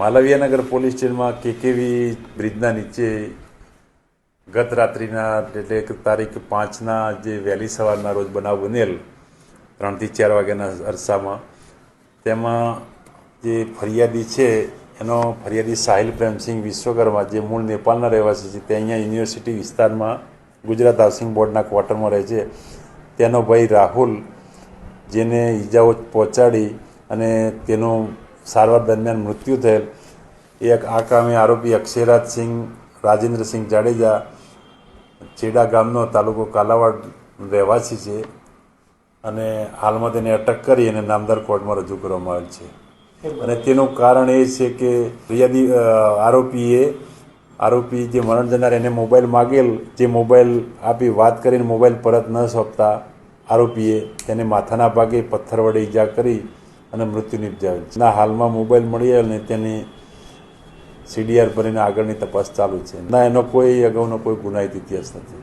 Malviyanagar police સ્ટેશનમાં KKV બ્રિજના નીચે ગત રાત્રિના એટલે કે તારીખ 5ના જે વહેલી સવારના રોજ બનાવ બનેલ 3 થી 4 વાગ્યાના અરસામાં તેમાં જે ફરિયાદી છે એનો ફરિયાદી સાહિલ પ્રેમસિંહ વિશ્વકર્મા જે મૂળ નેપાળના રહેવાસી છે તે અહીંયા યુનિવર્સિટી વિસ્તારમાં ગુજરાત હાઉસિંગ બોર્ડના ક્વાર્ટરમાં રહે છે તેનો ભાઈ રાહુલ જેને ઈજાઓ પહોંચાડી અને તેનું સારવાર દરમિયાન મૃત્યુ થયેલ એક આ કામે આરોપી અક્ષયરાજસિંહ રાજેન્દ્રસિંહ જાડેજા ચેડા ગામનો તાલુકો કાલાવાડ રહેવાસી છે અને હાલમાં તેને અટક કરી અને નામદાર કોર્ટમાં રજૂ કરવામાં આવેલ છે અને તેનું કારણ એ છે કે ફરિયાદી આરોપી જે મરણ જનાર એને મોબાઈલ માગેલ જે મોબાઈલ આપી વાત કરીને મોબાઈલ પરત ન સોંપતા આરોપીએ તેને માથાના ભાગે પથ્થર વડે ઈજા કરી અને મૃત્યુ નિપજાવેલ છે. હાલમાં મોબાઈલ મળી આવેલ ને તેની CDR ભરીને આગળની તપાસ ચાલુ છે. ના, એનો કોઈ અગાઉનો કોઈ ગુનાહિત ઇતિહાસ નથી.